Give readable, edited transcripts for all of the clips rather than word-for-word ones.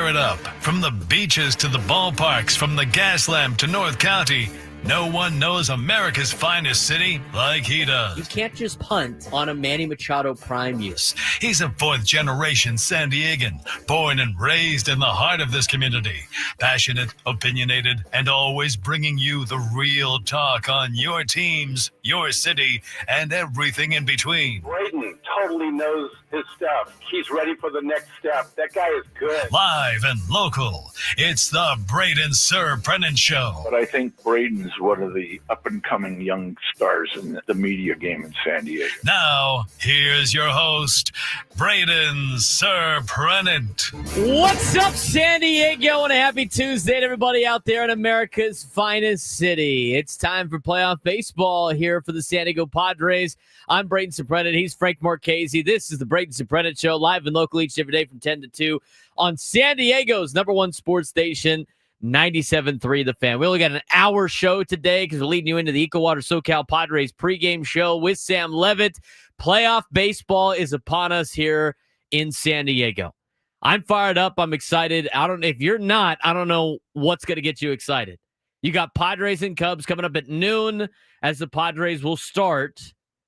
fire it up. From the beaches to the ballparks, from the Gaslamp to North County, no one knows America's finest city like he does. You can't just punt on a Manny Machado prime year. He's a fourth-generation San Diegan, born and raised in the heart of this community. Passionate, opinionated, and always bringing you the real talk on your teams, your city, and everything in between. Braden totally knows his stuff. He's ready for the next step. That guy is good. Live and local, it's the Braden Surprenant Show. But I think Braden's one of the up-and-coming young stars in the media game in San Diego. Now, here's your host, Braden Surprenant. What's up, San Diego, and a happy Tuesday to everybody out there in America's finest city. It's time for playoff baseball here for the San Diego Padres. I'm Braden Surprenant. He's Frank Marchese. This is the Braden Surprenant Show, live and local each and every day from 10 to 2 on San Diego's #1 sports station, 97.3 The Fan. We only got an hour show today because we're leading you into the EcoWater SoCal Padres pregame show with Sam Levitt. Playoff baseball is upon us here in San Diego. I'm fired up. I'm excited. If you're not, I don't know what's going to get you excited. You got Padres and Cubs coming up at noon as the Padres will start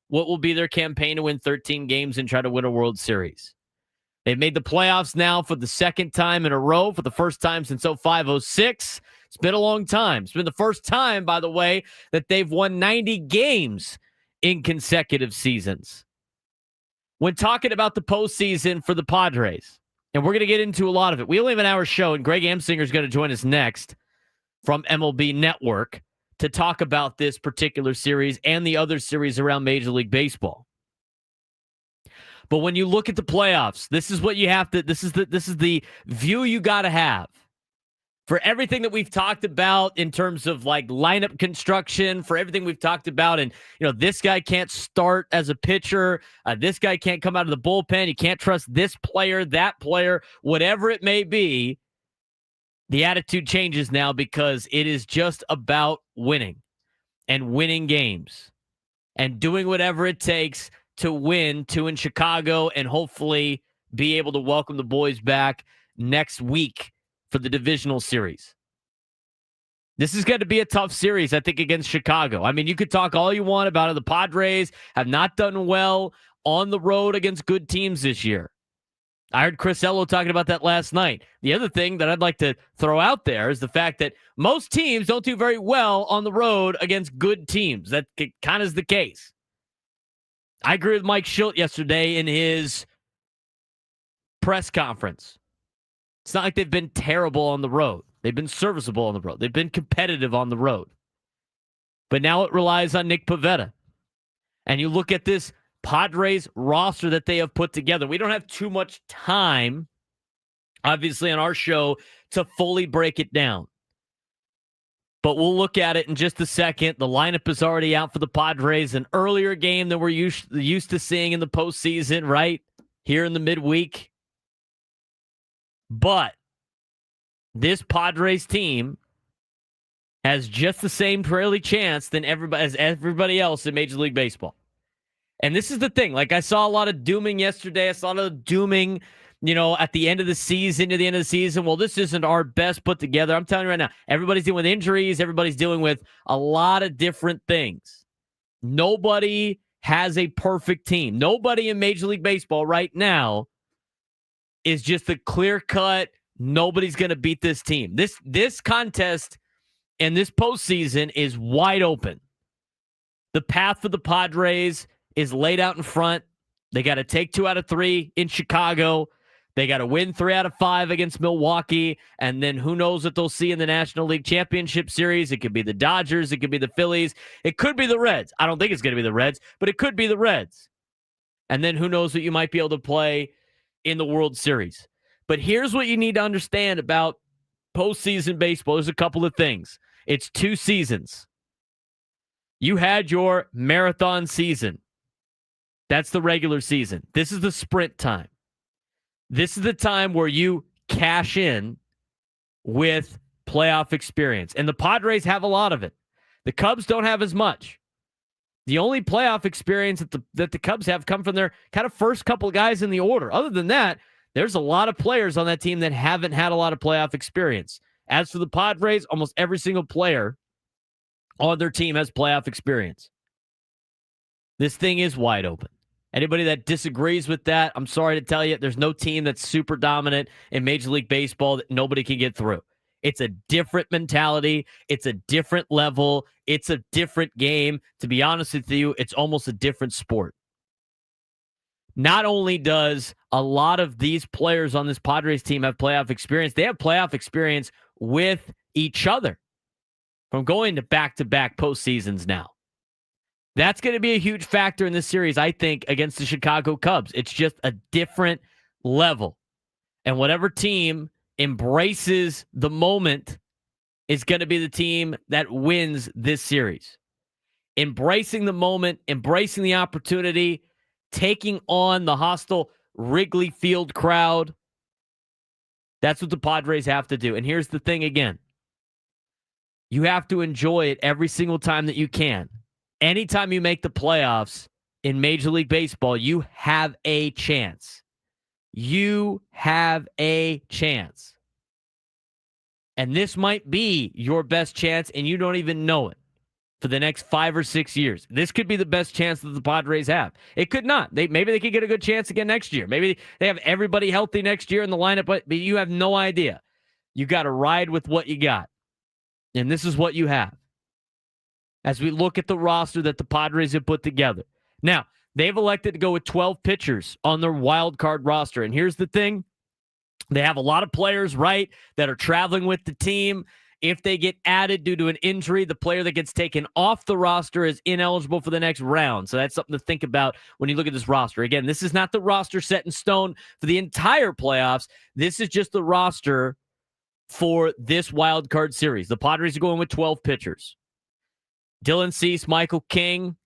what will be their campaign to win 13 games and try to win a World Series. They've made the playoffs now for the second time in a row, for the first time since 05-06. It's been a long time. It's been the first time, by the way, that they've won 90 games in consecutive seasons. When talking about the postseason for the Padres, and we're going to get into a lot of it. We only have an hour show, and Greg Amsinger is going to join us next from MLB Network to talk about this particular series and the other series around Major League Baseball. But when you look at the playoffs, this is what you have to, this is the view you got to have. For everything that we've talked about in terms of like lineup construction, for everything we've talked about, and this guy can't start as a pitcher, this guy can't come out of the bullpen, you can't trust this player, that player, whatever it may be, the attitude changes now because it is just about winning and winning games and doing whatever it takes to win 2 in Chicago and hopefully be able to welcome the boys back next week for the divisional series. This is going to be a tough series, I think, against Chicago. I mean, you could talk all you want about it. The Padres have not done well on the road against good teams this year. I heard Chris Ello talking about that last night. The other thing that I'd like to throw out there is the fact that most teams don't do very well on the road against good teams. That kind of is the case. I agree with Mike Schilt yesterday in his press conference. It's not like they've been terrible on the road. They've been serviceable on the road. They've been competitive on the road. But now it relies on Nick Pivetta. And you look at this Padres roster that they have put together. We don't have too much time, obviously, on our show to fully break it down. But we'll look at it in just a second. The lineup is already out for the Padres. An earlier game than we're used to seeing in the postseason, right? Here in the midweek. But this Padres team has just the same fairly chance as everybody else in Major League Baseball. And this is the thing. Like, I saw a lot of dooming yesterday. I saw a lot of dooming, at the end of the season, near the end of the season. Well, this isn't our best put together. I'm telling you right now, everybody's dealing with injuries. Everybody's dealing with a lot of different things. Nobody has a perfect team. Nobody in Major League Baseball right now is just a clear-cut, nobody's going to beat this team. This contest and this postseason is wide open. The path for the Padres is laid out in front. They got to take 2 out of 3 in Chicago. They got to win 3 out of 5 against Milwaukee. And then who knows what they'll see in the National League Championship Series. It could be the Dodgers. It could be the Phillies. It could be the Reds. I don't think it's going to be the Reds, but it could be the Reds. And then who knows what you might be able to play in the World Series. But here's what you need to understand about postseason baseball. There's a couple of things. It's 2 seasons. You had your marathon season. That's the regular season. This is the sprint time. This is the time where you cash in with playoff experience. And the Padres have a lot of it. The Cubs don't have as much. The only playoff experience that the Cubs have come from their kind of first couple of guys in the order. Other than that, There's a lot of players on that team that haven't had a lot of playoff experience. As for the Padres, almost every single player on their team has playoff experience. This thing is wide open. Anybody that disagrees with that, I'm sorry to tell you, there's no team that's super dominant in Major League Baseball that nobody can get through. It's a different mentality. It's a different level. It's a different game. To be honest with you, it's almost a different sport. Not only does a lot of these players on this Padres team have playoff experience, they have playoff experience with each other from going to back-to-back postseasons now. That's going to be a huge factor in this series, I think, against the Chicago Cubs. It's just a different level. And whatever team embraces the moment is going to be the team that wins this series. Embracing the moment, embracing the opportunity, taking on the hostile Wrigley Field crowd. That's what the Padres have to do. And here's the thing again. You have to enjoy it every single time that you can. Anytime you make the playoffs in Major League Baseball, you have a chance. You have a chance. And this might be your best chance, and you don't even know it for the next 5 or 6 years. This could be the best chance that the Padres have. It could not. Maybe they could get a good chance again next year. Maybe they have everybody healthy next year in the lineup, but you have no idea. You got to ride with what you got. And this is what you have. As we look at the roster that the Padres have put together. Now, they've elected to go with 12 pitchers on their wild card roster. And here's the thing. They have a lot of players, right, that are traveling with the team. If they get added due to an injury, the player that gets taken off the roster is ineligible for the next round. So that's something to think about when you look at this roster. Again, this is not the roster set in stone for the entire playoffs. This is just the roster for this wild card series. The Padres are going with 12 pitchers. Dylan Cease, Michael King,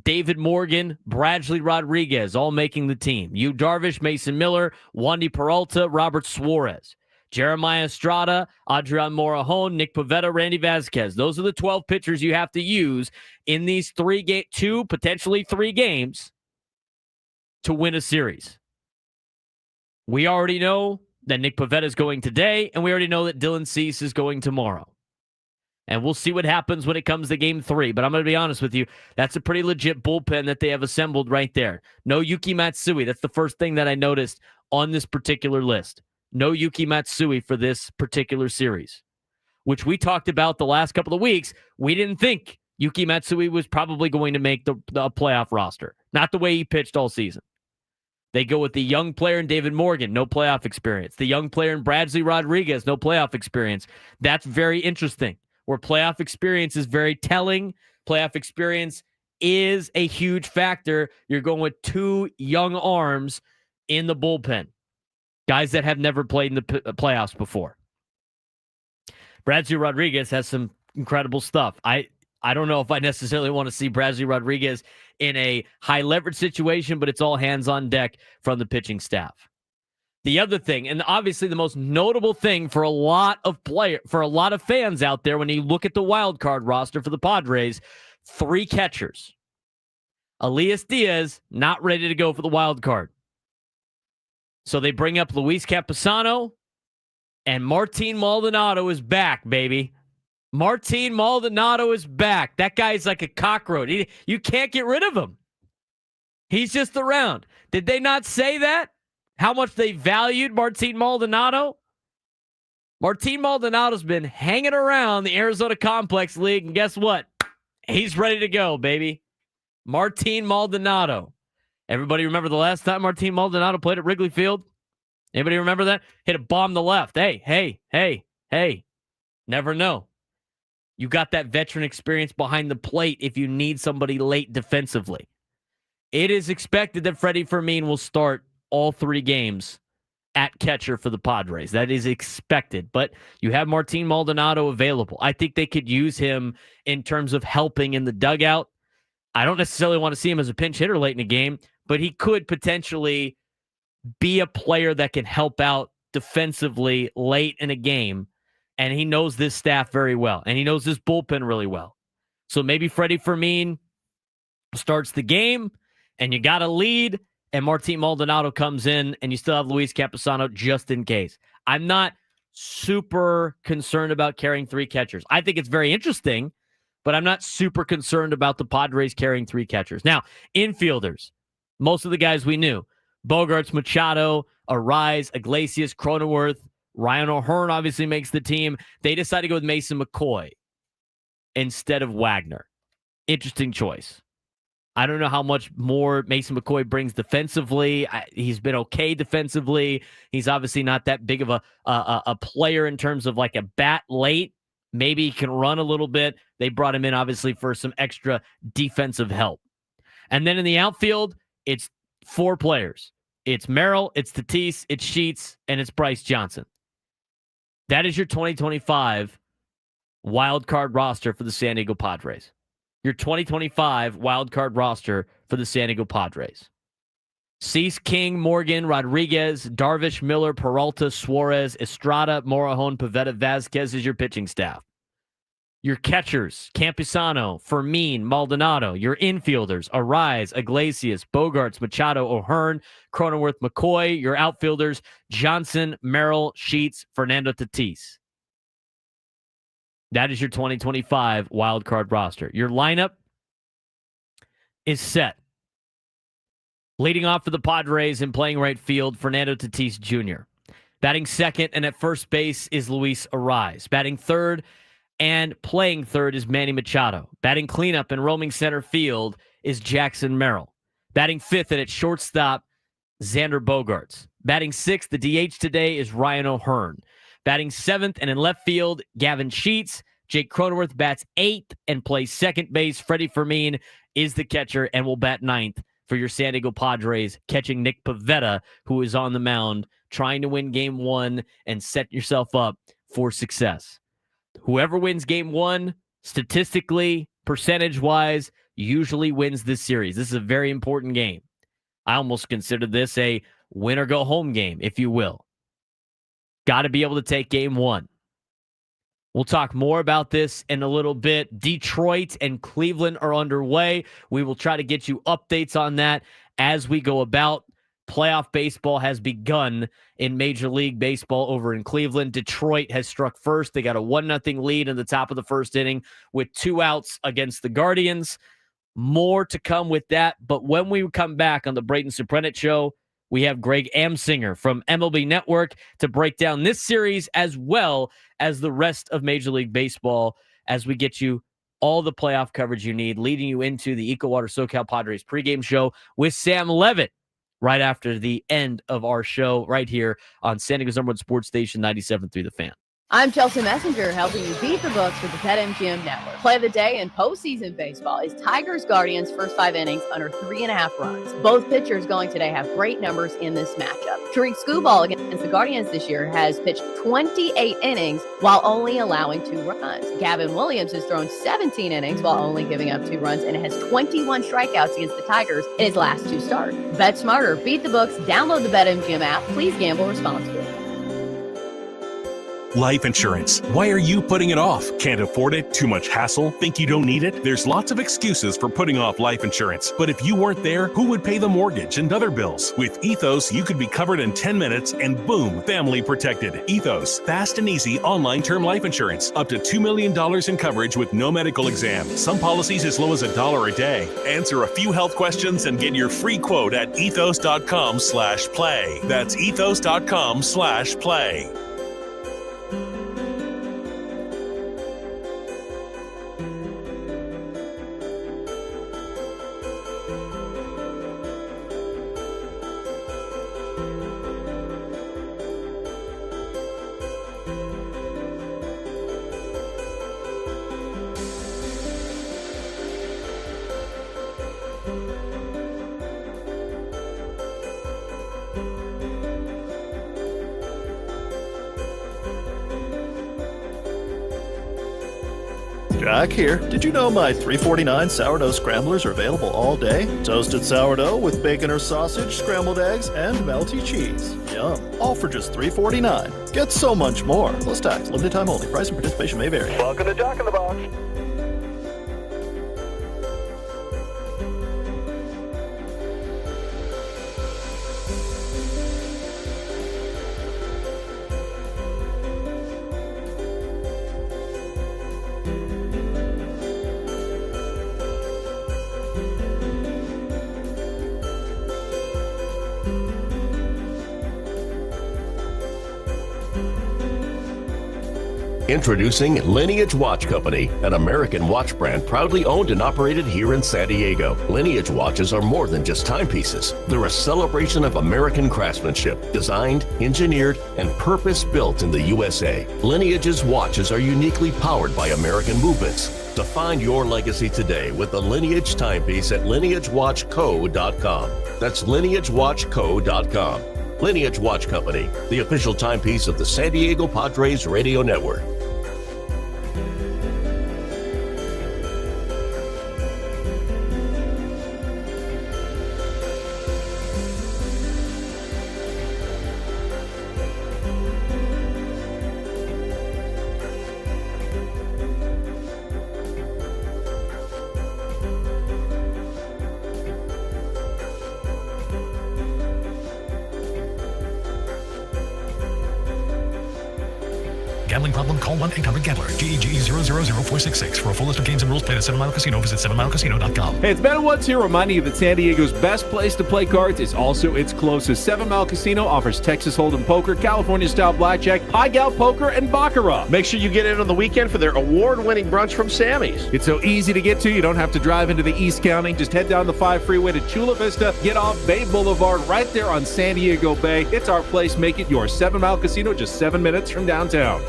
David Morgan, Bradley Rodriguez, all making the team. Yu Darvish, Mason Miller, Wandy Peralta, Robert Suarez, Jeremiah Estrada, Adrian Morejon, Nick Pivetta, Randy Vasquez. Those are the 12 pitchers you have to use in these 2, potentially 3 games to win a series. We already know that Nick Pivetta is going today, and we already know that Dylan Cease is going tomorrow. And we'll see what happens when it comes to game 3. But I'm going to be honest with you, that's a pretty legit bullpen that they have assembled right there. No Yuki Matsui. That's the first thing that I noticed on this particular list. No Yuki Matsui for this particular series, which we talked about the last couple of weeks. We didn't think Yuki Matsui was probably going to make the playoff roster. Not the way he pitched all season. They go with the young player in David Morgan, no playoff experience. The young player in Bradley Rodriguez, no playoff experience. That's very interesting. Where playoff experience is very telling. Playoff experience is a huge factor. You're going with 2 young arms in the bullpen. Guys that have never played in the playoffs before. Bradley Rodriguez has some incredible stuff. I don't know if I necessarily want to see Bradley Rodriguez in a high leverage situation, but it's all hands on deck from the pitching staff. The other thing, and obviously the most notable thing for a lot of fans out there when you look at the wild card roster for the Padres, 3 catchers. Elias Diaz not ready to go for the wild card. So they bring up Luis Campusano, and Martin Maldonado is back, baby. Martin Maldonado is back. That guy's like a cockroach. You can't get rid of him. He's just around. Did they not say that? How much they valued Martin Maldonado? Martin Maldonado's been hanging around the Arizona Complex League, and guess what? He's ready to go, baby. Martin Maldonado. Everybody remember the last time Martin Maldonado played at Wrigley Field? Anybody remember that? Hit a bomb to left. Hey. Never know. You got that veteran experience behind the plate if you need somebody late defensively. It is expected that Freddie Fermin will start all 3 games at catcher for the Padres. That is expected. But you have Martin Maldonado available. I think they could use him in terms of helping in the dugout. I don't necessarily want to see him as a pinch hitter late in the game, but he could potentially be a player that can help out defensively late in a game. And he knows this staff very well. And he knows this bullpen really well. So maybe Freddie Fermin starts the game, and you got a lead, and Martin Maldonado comes in, and you still have Luis Camposano just in case. I'm not super concerned about carrying 3 catchers. I think it's very interesting, but I'm not super concerned about the Padres carrying 3 catchers. Now, infielders, most of the guys we knew. Bogarts, Machado, Arise, Iglesias, Cronenworth, Ryan O'Hearn obviously makes the team. They decided to go with Mason McCoy instead of Wagner. Interesting choice. I don't know how much more Mason McCoy brings defensively. He's been okay defensively. He's obviously not that big of a player in terms of like a bat late. Maybe he can run a little bit. They brought him in, obviously, for some extra defensive help. And then in the outfield, it's 4 players. It's Merrill, it's Tatis, it's Sheets, and it's Bryce Johnson. That is your 2025 wild card roster for the San Diego Padres. Your 2025 wild card roster for the San Diego Padres. Cease, King, Morgan, Rodriguez, Darvish, Miller, Peralta, Suarez, Estrada, Morejon, Pivetta, Vasquez is your pitching staff. Your catchers, Camposano, Fermin, Maldonado. Your infielders, Arise, Iglesias, Bogarts, Machado, O'Hearn, Cronenworth, McCoy. Your outfielders, Johnson, Merrill, Sheets, Fernando Tatis. That is your 2025 wild card roster. Your lineup is set. Leading off for the Padres and playing right field, Fernando Tatis Jr. Batting second and at first base is Luis Arise. Batting third and playing third is Manny Machado. Batting cleanup and roaming center field is Jackson Merrill. Batting fifth and at shortstop, Xander Bogaerts. Batting sixth, the DH today is Ryan O'Hearn. Batting seventh and in left field, Gavin Sheets. Jake Cronenworth bats eighth and plays second base. Freddie Fermin is the catcher and will bat ninth for your San Diego Padres, catching Nick Pivetta, who is on the mound, trying to win game one and set yourself up for success. Whoever wins game one, statistically, percentage-wise, usually wins this series. This is a very important game. I almost consider this a win-or-go-home game, if you will. Got to be able to take game one. We'll talk more about this in a little bit. Detroit and Cleveland are underway. We will try to get you updates on that as we go about. Playoff baseball has begun in Major League Baseball over in Cleveland. Detroit has struck first. They got a 1-0 lead in the top of the first inning with 2 outs against the Guardians. More to come with that. But when we come back on the Braden Surprenant Show, we have Greg Amsinger from MLB Network to break down this series as well as the rest of Major League Baseball as we get you all the playoff coverage you need, leading you into the EcoWater SoCal Padres pregame show with Sam Levitt right after the end of our show right here on San Diego's #1 sports station, 97.3 The Fan. I'm Chelsea Messenger, helping you beat the books with the PetMGM Network. Play of the day in postseason baseball is Tigers-Guardians first 5 innings under 3.5 runs. Both pitchers going today have great numbers in this matchup. Tariq Skubal against the Guardians this year has pitched 28 innings while only allowing 2 runs. Gavin Williams has thrown 17 innings while only giving up 2 runs and has 21 strikeouts against the Tigers in his last 2 starts. Bet smarter, beat the books, download the BetMGM app. Please gamble responsibly. Life insurance. Why are you putting it off? Can't afford it? Too much hassle? Think you don't need it? There's lots of excuses for putting off life insurance. But if you weren't there, who would pay the mortgage and other bills? With Ethos, you could be covered in 10 minutes and boom, family protected. Ethos, fast and easy online term life insurance. Up to $2 million in coverage with no medical exam. Some policies as low as $1 a day. Answer a few health questions and get your free quote at ethos.com/play. That's ethos.com/play. Jack here. Did you know my $3.49 sourdough scramblers are available all day? Toasted sourdough with bacon or sausage, scrambled eggs, and melty cheese. Yum. All for just $3.49. Get so much more. Plus tax. Limited time only. Price and participation may vary. Welcome to Jack in the Box. Introducing Lineage Watch Company, an American watch brand proudly owned and operated here in San Diego. Lineage watches are more than just timepieces. They're a celebration of American craftsmanship, designed, engineered, and purpose-built in the USA. Lineage's watches are uniquely powered by American movements. Define your legacy today with the Lineage timepiece at lineagewatchco.com. That's lineagewatchco.com. Lineage Watch Company, the official timepiece of the San Diego Padres radio network. Gambling problem? Call 1-800-GAMBLER. GEGE 000-466. For a full list of games and rules, play at 7 Mile Casino. Visit 7milecasino.com. Hey, it's Ben Woods here reminding you that San Diego's best place to play cards is also its closest. 7 Mile Casino offers Texas Hold'em poker, California-style blackjack, high gal poker, and baccarat. Make sure you get in on the weekend for their award-winning brunch from Sammy's. It's so easy to get to. You don't have to drive into the East County. Just head down the 5 freeway to Chula Vista. Get off Bay Boulevard right there on San Diego Bay. It's our place. Make it your 7 Mile Casino just 7 minutes from downtown.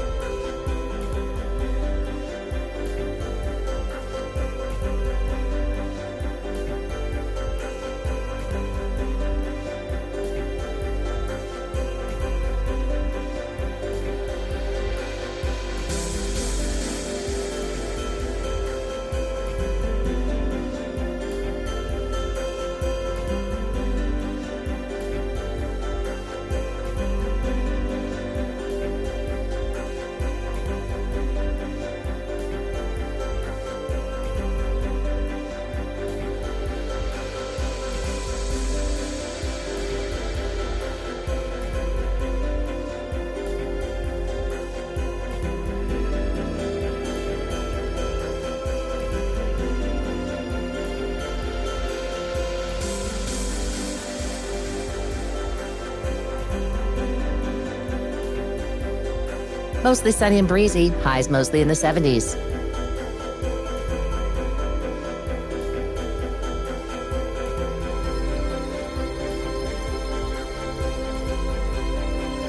Mostly sunny and breezy, highs mostly in the 70s.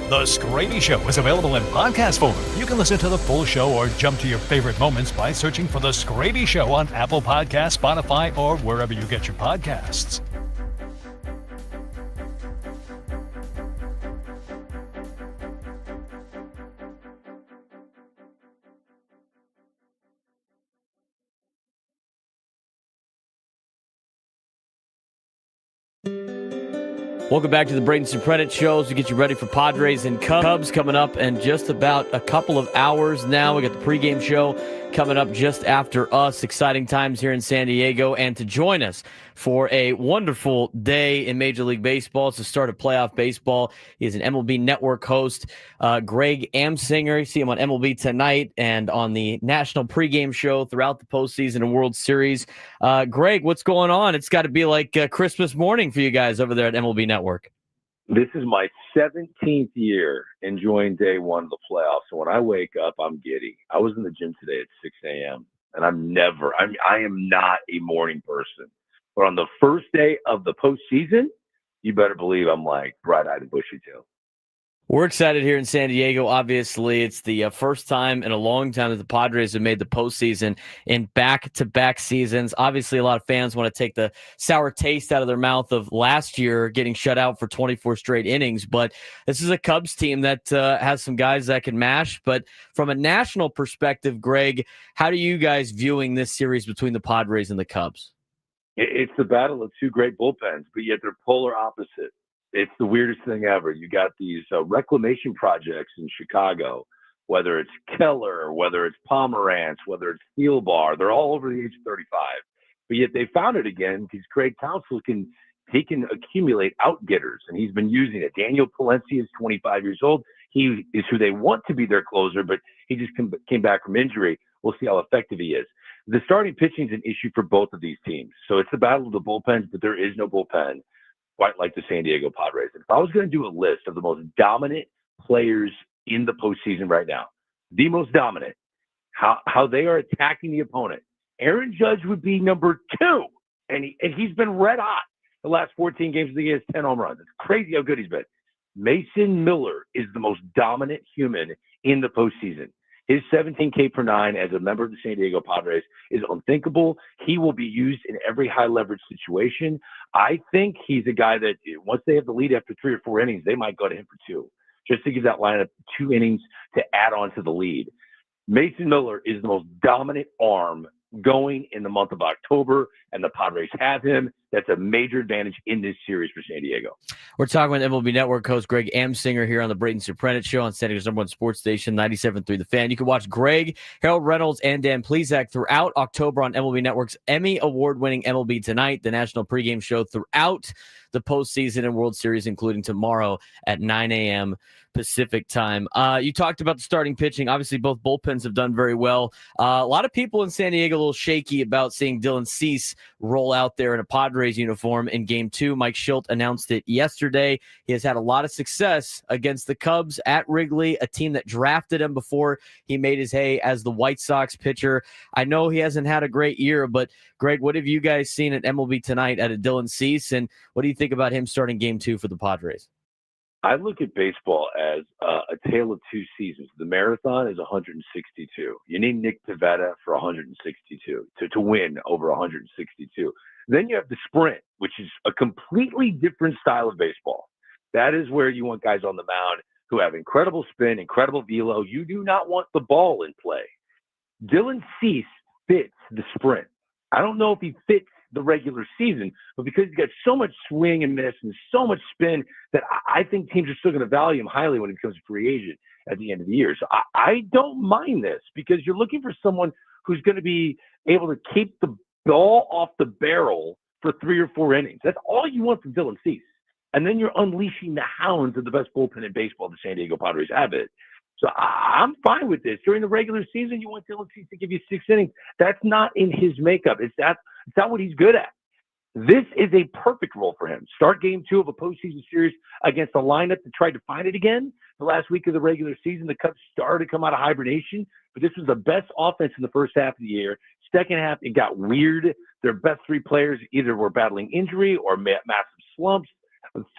The Scraby Show is available in podcast form. You can listen to the full show or jump to your favorite moments by searching for The Scraby Show on Apple Podcasts, Spotify, or wherever you get your podcasts. Welcome back to the Braden Surprenant Show. We get you ready for Padres and Cubs coming up in just about a couple of hours now. We got the pregame show coming up just after us. Exciting times here in San Diego. And to join us for a wonderful day in Major League Baseball, it's the start of playoff baseball. He is an MLB Network host, Greg Amsinger. You see him on MLB Tonight and on the national pregame show throughout the postseason and World Series. Greg, what's going on? It's got to be like Christmas morning for you guys over there at MLB Network. This is my 17th year enjoying day one of the playoffs. So when I wake up, I'm giddy. I was in the gym today at 6 a.m. and I am not a morning person. But on the first day of the postseason, you better believe I'm like bright-eyed and bushy-tailed. We're excited here in San Diego. Obviously, it's the first time in a long time that the Padres have made the postseason in back-to-back seasons. Obviously, a lot of fans want to take the sour taste out of their mouth of last year getting shut out for 24 straight innings. But this is a Cubs team that has some guys that can mash. But from a national perspective, Greg, how do you guys viewing this series between the Padres and the Cubs? It's the battle of two great bullpens, but yet they're polar opposite. It's the weirdest thing ever. You got these reclamation projects in Chicago, whether it's Keller, whether it's Pomerantz, whether it's Steelbar. They're all over the age of 35. But yet they found it again because Craig Counsell can accumulate outgetters, and he's been using it. Daniel Palencia is 25 years old. He is who they want to be their closer, but he just came back from injury. We'll see how effective he is. The starting pitching is an issue for both of these teams. So it's the battle of the bullpens, but there is no bullpen quite like the San Diego Padres. If I was going to do a list of the most dominant players in the postseason right now, the most dominant, how they are attacking the opponent. Aaron Judge would be number 2, and he's been red hot the last 14 games of the year. He has 10 home runs. It's crazy how good he's been. Mason Miller is the most dominant human in the postseason. His 17K per 9 as a member of the San Diego Padres is unthinkable. He will be used in every high leverage situation. I think he's a guy that once they have the lead after 3 or 4 innings, they might go to him for 2, just to give that lineup 2 innings to add on to the lead. Mason Miller is the most dominant arm going in the month of October, and the Padres have him. That's a major advantage in this series for San Diego. We're talking with MLB Network host Greg Amsinger here on the Braden Surprenant Show on San Diego's #1 sports station, 97.3 The Fan. You can watch Greg, Harold Reynolds, and Dan Plesac throughout October on MLB Network's Emmy award-winning MLB Tonight, the national pregame show throughout the postseason and World Series, including tomorrow at 9 a.m. Pacific time. You talked about the starting pitching. Obviously, both bullpens have done very well. A lot of people in San Diego a little shaky about seeing Dylan Cease roll out there in a Padres uniform in Game 2. Mike Schilt announced it yesterday. He has had a lot of success against the Cubs at Wrigley, a team that drafted him before he made his hay as the White Sox pitcher. I know he hasn't had a great year, but Greg, what have you guys seen at MLB Tonight at a Dylan Cease, and what do you think about him starting Game 2 for the Padres? I look at baseball as a tale of 2 seasons. The marathon is 162. You need Nick Pivetta for 162 to win over 162. Then you have the sprint, which is a completely different style of baseball. That is where you want guys on the mound who have incredible spin, incredible velo. You do not want the ball in play. Dylan Cease fits the sprint. I don't know if he fits the regular season, but because he's got so much swing and miss and so much spin that I think teams are still going to value him highly when he becomes a free agent at the end of the year. So I don't mind this because you're looking for someone who's going to be able to keep the ball off the barrel for 3 or 4 innings. That's all you want from Dylan Cease. And then you're unleashing the hounds of the best bullpen in baseball. The San Diego Padres have it. So I'm fine with this. During the regular season, you want Dylan Cease to give you 6 innings. That's not in his makeup. It's not what he's good at. This is a perfect role for him. Start Game 2 of a postseason series against a lineup that tried to find it again. The last week of the regular season, the Cubs started to come out of hibernation, but this was the best offense in the first half of the year. Second half, it got weird. Their best 3 players either were battling injury or massive slumps.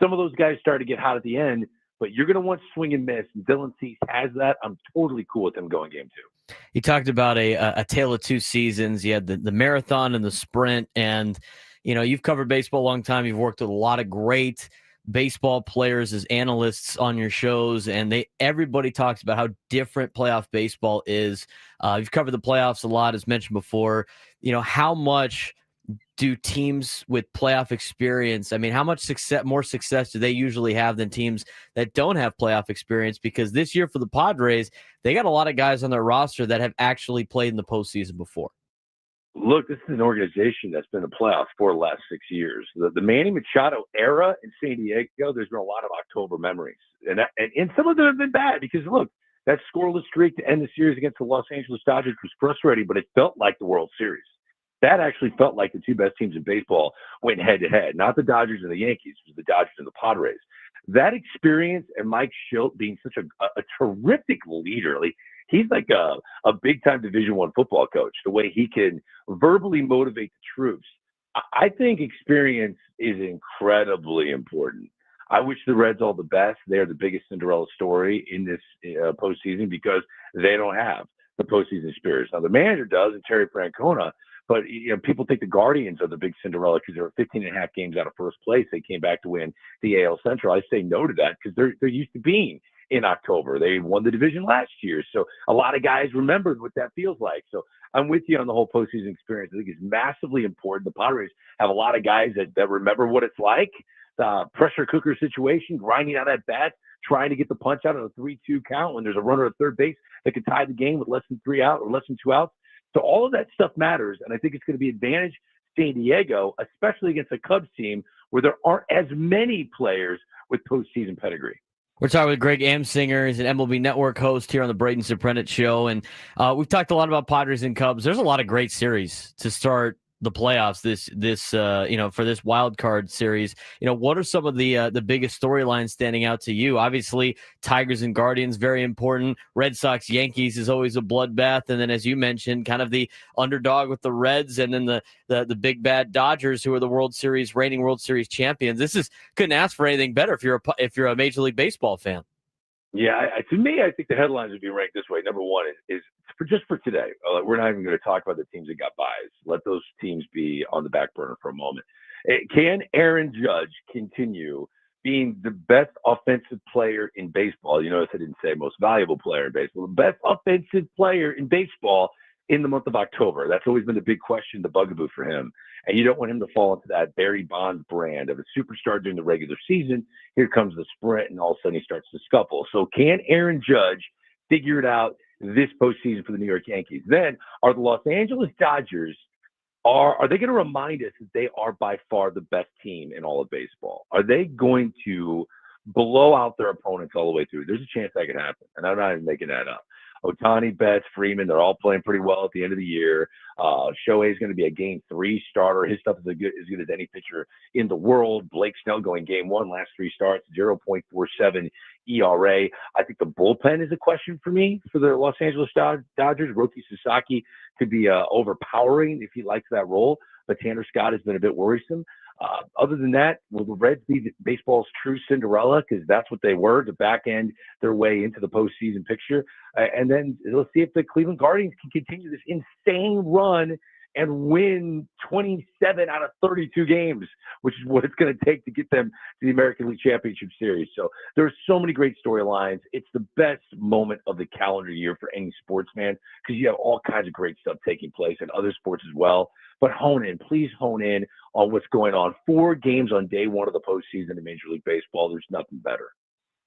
Some of those guys started to get hot at the end, but you're going to want swing and miss. And Dylan Cease has that. I'm totally cool with him going Game 2. You talked about a tale of 2 seasons. You had the marathon and the sprint, and you've covered baseball a long time. You've worked with a lot of great baseball players as analysts on your shows, and everybody talks about how different playoff baseball is. You've covered the playoffs a lot, as mentioned before. How much do teams with playoff experience, how much more success do they usually have than teams that don't have playoff experience? Because this year for the Padres, they got a lot of guys on their roster that have actually played in the postseason before. Look, this is an organization that's been in the playoffs for the last 6 years. The Manny Machado era in San Diego, there's been a lot of October memories. And some of them have been bad because, look, that scoreless streak to end the series against the Los Angeles Dodgers was frustrating, but it felt like the World Series. That actually felt like the 2 best teams in baseball went head-to-head. Not the Dodgers and the Yankees, it was the Dodgers and the Padres. That experience and Mike Schilt being such a terrific leader, he's like a big-time Division I football coach, the way he can verbally motivate the troops. I think experience is incredibly important. I wish the Reds all the best. They're the biggest Cinderella story in this postseason because they don't have the postseason experience. Now, the manager does, and Terry Francona. But people think the Guardians are the big Cinderella because they were 15.5 games out of first place. They came back to win the AL Central. I say no to that because they're used to being in October. They won the division last year. So a lot of guys remembered what that feels like. So I'm with you on the whole postseason experience. I think it's massively important. The Padres have a lot of guys that remember what it's like. The pressure cooker situation, grinding out at bat, trying to get the punch out on a 3-2 count when there's a runner at third base that could tie the game with less than 3 out or less than 2 outs. So all of that stuff matters, and I think it's going to be advantage San Diego, especially against a Cubs team where there aren't as many players with postseason pedigree. We're talking with Greg Amsinger. He's an MLB Network host here on the Braden Surprenant Show, and we've talked a lot about Padres and Cubs. There's a lot of great series to start the playoffs this for this wild card series. What are some of the biggest storylines standing out to you? Obviously, Tigers and Guardians, very important. Red Sox Yankees is always a bloodbath, and then as you mentioned, kind of the underdog with the Reds, and then the big bad Dodgers, who are the reigning World Series champions. Couldn't ask for anything better if you're a Major League Baseball fan. Yeah, to me, I think the headlines would be ranked this way. Number one is for today. We're not even going to talk about the teams that got buys. Let those teams be on the back burner for a moment. Can Aaron Judge continue being the best offensive player in baseball? You notice I didn't say most valuable player in baseball. The best offensive player in baseball in the month of October. That's always been the big question, the bugaboo for him. And you don't want him to fall into that Barry Bonds brand of a superstar during the regular season. Here comes the sprint, and all of a sudden he starts to scuffle. So can Aaron Judge figure it out this postseason for the New York Yankees? Then are the Los Angeles Dodgers, are they going to remind us that they are by far the best team in all of baseball? Are they going to blow out their opponents all the way through? There's a chance that could happen, and I'm not even making that up. Otani, Betts, Freeman, they're all playing pretty well at the end of the year. Shohei is going to be a Game 3 starter. His stuff is as good as any pitcher in the world. Blake Snell going Game 1, last 3 starts, 0.47 ERA. I think the bullpen is a question for me for the Los Angeles Dodgers. Roki Sasaki could be overpowering if he likes that role, but Tanner Scott has been a bit worrisome. Other than that, will the Reds be baseball's true Cinderella? Because that's what they were to back end their way into the postseason picture. And then let's see if the Cleveland Guardians can continue this insane run and win 27 out of 32 games, which is what it's going to take to get them to the American League Championship Series. So there's so many great storylines. It's the best moment of the calendar year for any sportsman because you have all kinds of great stuff taking place in other sports as well. But please hone in on what's going on. 4 games on day 1 of the postseason in Major League Baseball. There's nothing better.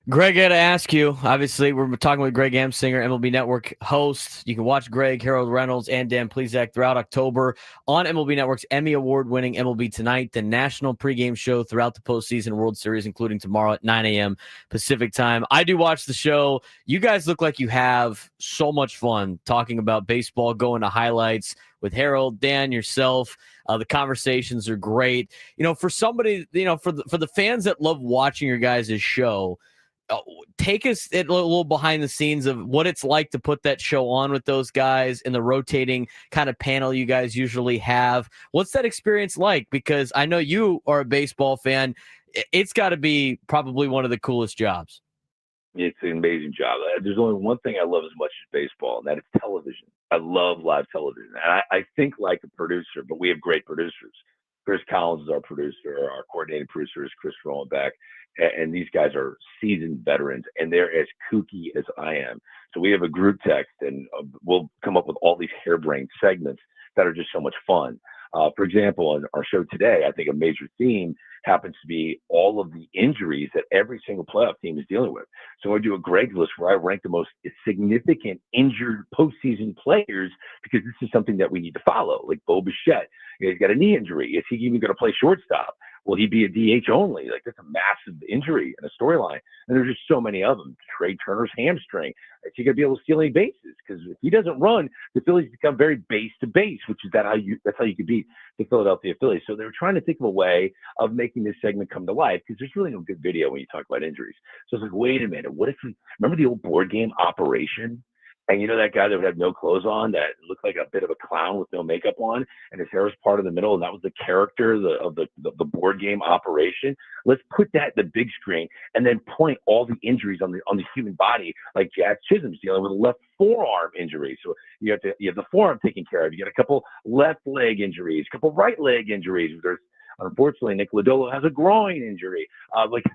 Greg, I got to ask you, obviously, we're talking with Greg Amsinger, MLB Network host. You can watch Greg, Harold Reynolds, and Dan Plesac throughout October on MLB Network's Emmy Award-winning MLB Tonight, the national pregame show throughout the postseason World Series, including tomorrow at 9 a.m. Pacific time. I do watch the show. You guys look like you have so much fun talking about baseball, going to highlights with Harold, Dan, yourself. The conversations are great. For somebody, for the fans that love watching your guys' show, take us a little behind the scenes of what it's like to put that show on with those guys and the rotating kind of panel you guys usually have. What's that experience like? Because I know you are a baseball fan. It's got to be probably one of the coolest jobs. It's an amazing job. There's only one thing I love as much as baseball, and that is television. I love live television. And I think like a producer, but we have great producers. Chris Collins is our producer. Our coordinating producer is Chris Rollenbeck. And these guys are seasoned veterans, and they're as kooky as I am. So we have a group text, and we'll come up with all these harebrained segments that are just so much fun. For example, on our show today, I think a major theme happens to be all of the injuries that every single playoff team is dealing with. So I do a Greg's list where I rank the most significant injured postseason players because this is something that we need to follow. Like Bo Bichette, he's got a knee injury. Is he even going to play shortstop? Will he be a DH only? Like, that's a massive injury and a storyline. And there's just so many of them. Trey Turner's hamstring. Is he going to be able to steal any bases? Because if he doesn't run, the Phillies become very base to base, which is that's how you could beat the Philadelphia Phillies. So they were trying to think of a way of making this segment come to life because there's really no good video when you talk about injuries. So it's like, wait a minute. What if remember the old board game Operation? And you know that guy that would have no clothes on that looked like a bit of a clown with no makeup on, and his hair was part of the middle, and that was the character of the board game Operation. Let's put that in the big screen and then point all the injuries on the human body, like Jazz Chisholm's dealing with a left forearm injury. So you have the forearm taken care of. You got a couple left leg injuries, a couple right leg injuries. Unfortunately, Nick Lodolo has a groin injury.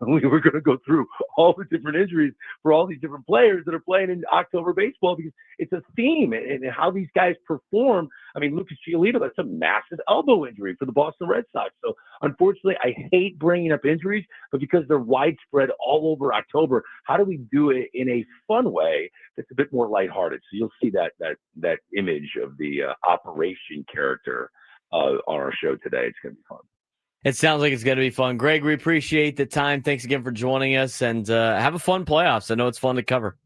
We were going to go through all the different injuries for all these different players that are playing in October baseball because it's a theme and how these guys perform. I mean, Lucas Giolito, that's a massive elbow injury for the Boston Red Sox. So unfortunately, I hate bringing up injuries, but because they're widespread all over October, how do we do it in a fun way that's a bit more lighthearted? So you'll see that image of the Operation character on our show today. It's going to be fun. It sounds like it's going to be fun. Greg, we appreciate the time. Thanks again for joining us, and have a fun playoffs. I know it's fun to cover.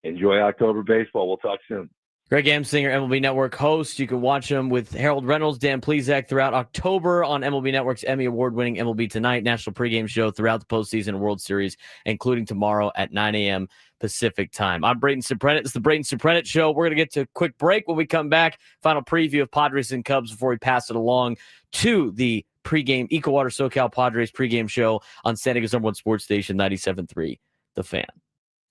Enjoy October baseball. We'll talk soon. Greg Amsinger, MLB Network host. You can watch him with Harold Reynolds, Dan Plesac throughout October on MLB Network's Emmy Award-winning MLB Tonight national pregame show throughout the postseason World Series, including tomorrow at 9 a.m. Pacific time. I'm Braden Surprenant. It's the Braden Surprenant Show. We're going to get to a quick break. When we come back, final preview of Padres and Cubs before we pass it along to the pregame EcoWater SoCal Padres pregame show on San Diego's #1 sports station, 97.3 The Fan.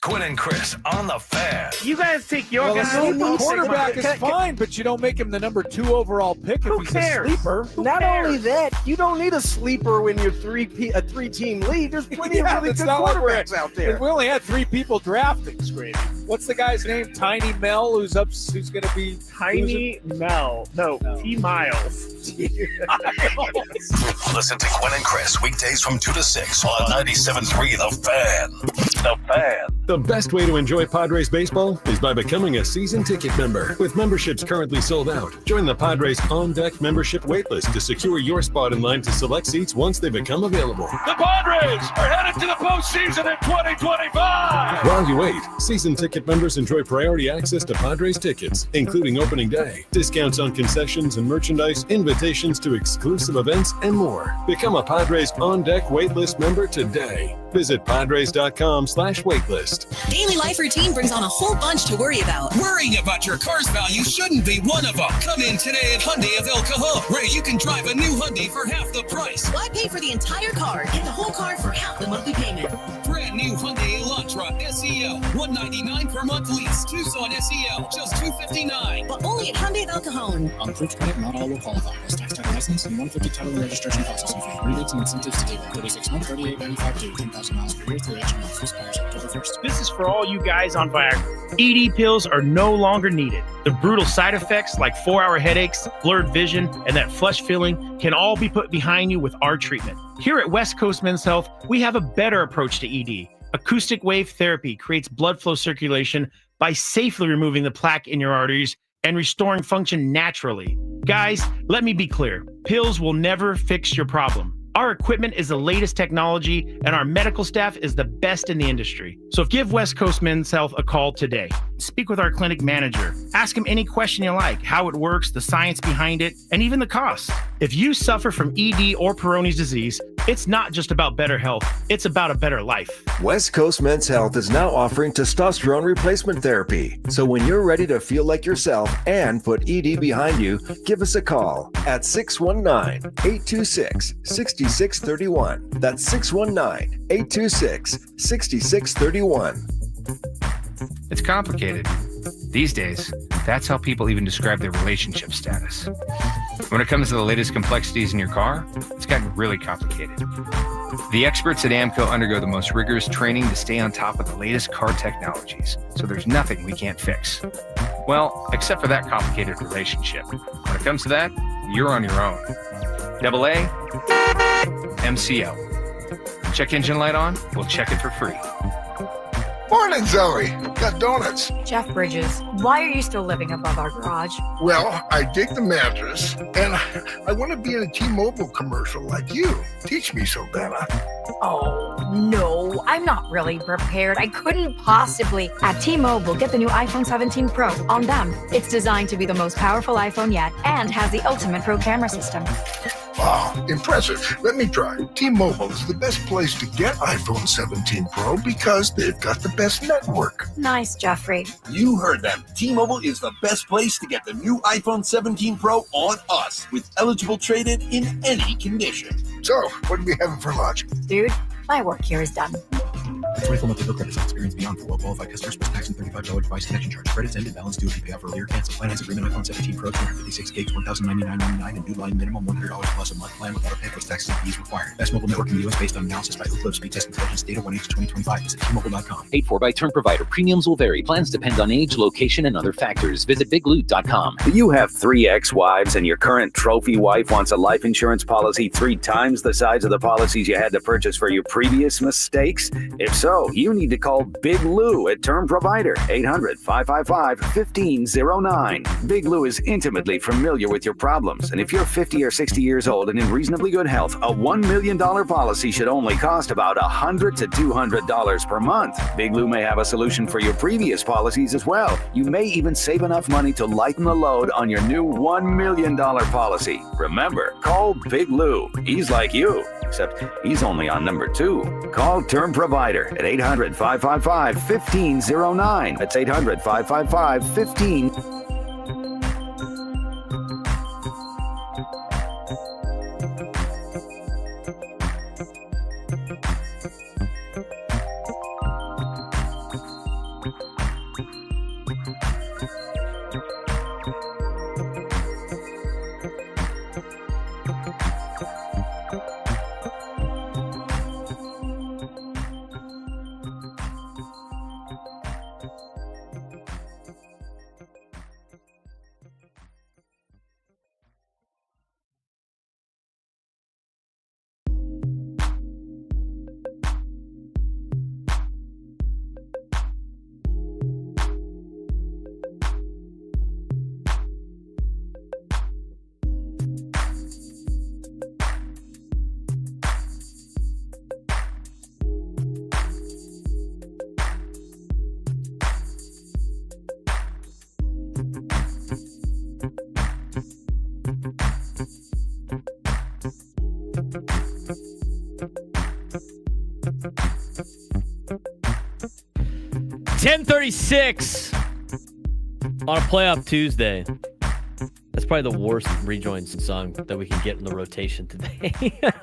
Quinn and Chris on the Fan. You guys take your guys. The quarterback is fine, but you don't make him the number 2 overall pick if he's a sleeper. Not only that, you don't need a sleeper when you're a three-team lead. There's plenty of really good quarterbacks out there. We only had 3 people drafting, Scream. What's the guy's name? Tiny Mel, who's going to be Tiny Mel. No, T-Miles. Listen to Quinn and Chris weekdays from 2 to 6 on 97.3 The Fan. The Fan. The best way to enjoy Padres baseball is by becoming a season ticket member. With memberships currently sold out, join the Padres On Deck membership waitlist to secure your spot in line to select seats once they become available. The Padres are headed to the postseason in 2025. While you wait, season ticket members enjoy priority access to Padres tickets, including opening day, discounts on concessions and merchandise, invitations to exclusive events, and more. Become a Padres On Deck waitlist member today. Visit padres.com/waitlist. Daily life routine brings on a whole bunch to worry about. Worrying about your car's value shouldn't be one of them. Come in today at Hyundai of El Cajon, where you can drive a new Hyundai for half the price. Why pay for the entire car? Get the whole car for half the monthly payment. Brand new Hyundai Elantra SEL, $199 per month lease. Tucson SEL, just $259. But only at Hyundai of El Cajon. On approved credit, not all will qualify. Plus tax, title license, and $150 title and registration processing fee. Rebates and incentives to dealer. 36 month, $38.95 due. 10,000 miles per year through HML. Expires October 1st. This is for all you guys on Viagra. ED pills are no longer needed. The brutal side effects like 4-hour headaches, blurred vision, and that flush feeling can all be put behind you with our treatment. Here at West Coast Men's Health, we have a better approach to ED. Acoustic wave therapy creates blood flow circulation by safely removing the plaque in your arteries and restoring function naturally. Guys, let me be clear. Pills will never fix your problem. Our equipment is the latest technology, and our medical staff is the best in the industry. So give West Coast Men's Health a call today. Speak with our clinic manager. Ask him any question you like, how it works, the science behind it, and even the cost. If you suffer from ED or Peyronie's disease, it's not just about better health, it's about a better life. West Coast Men's Health is now offering testosterone replacement therapy. So when you're ready to feel like yourself and put ED behind you, give us a call at 619-826-6631. That's 619-826-6631. It's complicated. These days, that's how people even describe their relationship status. When it comes to the latest complexities in your car, it's gotten really complicated. The experts at AMCO undergo the most rigorous training to stay on top of the latest car technologies, so there's nothing we can't fix. Well, except for that complicated relationship. When it comes to that, you're on your own. AA, MCO. Check engine light on, we'll check it for free. Morning, Zoe. Got donuts. Jeff Bridges, why are you still living above our garage? Well, I dig the mattress, and I want to be in a T-Mobile commercial like you. Teach me, Savannah. Oh, no, I'm not really prepared. I couldn't possibly. At T-Mobile, get the new iPhone 17 Pro on them. It's designed to be the most powerful iPhone yet and has the ultimate pro camera system. Wow, impressive. Let me try. T-Mobile is the best place to get iPhone 17 Pro because they've got the best network. Nice, Jeffrey. You heard them. T-Mobile is the best place to get the new iPhone 17 Pro on us with eligible trade-in in any condition. So, what are we having for lunch? Dude, my work here is done. 24 monthly bill credits experience beyond for well-qualified customers plus tax and $35 device connection charge. Credits ended, balance due if you pay off earlier. Cancel finance agreement iPhone 17 Pro 256 gigs, $1,099.99 and new line minimum $100 plus a month plan without a pay plus taxes and fees required. Best mobile network in the U.S. based on analysis by Ookla Speed Test Intelligence Data 1H2025. Visit T-Mobile.com. Paid for by term provider. Premiums will vary. Plans depend on age, location, and other factors. Visit BigLoot.com. Do you have 3 ex-wives and your current trophy wife wants a life insurance policy 3 times the size of the policies you had to purchase for your previous mistakes? If so, So you need to call Big Lou at Term Provider, 800-555-1509. Big Lou is intimately familiar with your problems, and if you're 50 or 60 years old and in reasonably good health, a $1 million policy should only cost about $100 to $200 per month. Big Lou may have a solution for your previous policies as well. You may even save enough money to lighten the load on your new $1 million policy. Remember, call Big Lou. He's like you, except he's only on number 2. Call Term Provider at 800-555-1509. That's 800-555-1509. 10:36 on a playoff Tuesday. That's probably the worst rejoin song that we can get in the rotation today.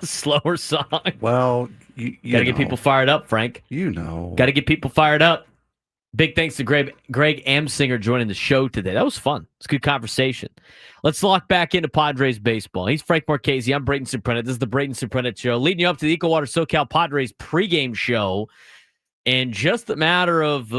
Slower song. Well, you gotta get people fired up, Frank. Gotta get people fired up. Big thanks to Greg Amsinger joining the show today. That was fun. It's a good conversation. Let's lock back into Padres baseball. He's Frank Marchese. I'm Braden Surprenant. This is the Braden Surprenant Show, leading you up to the EcoWater SoCal Padres pregame show in just a matter of,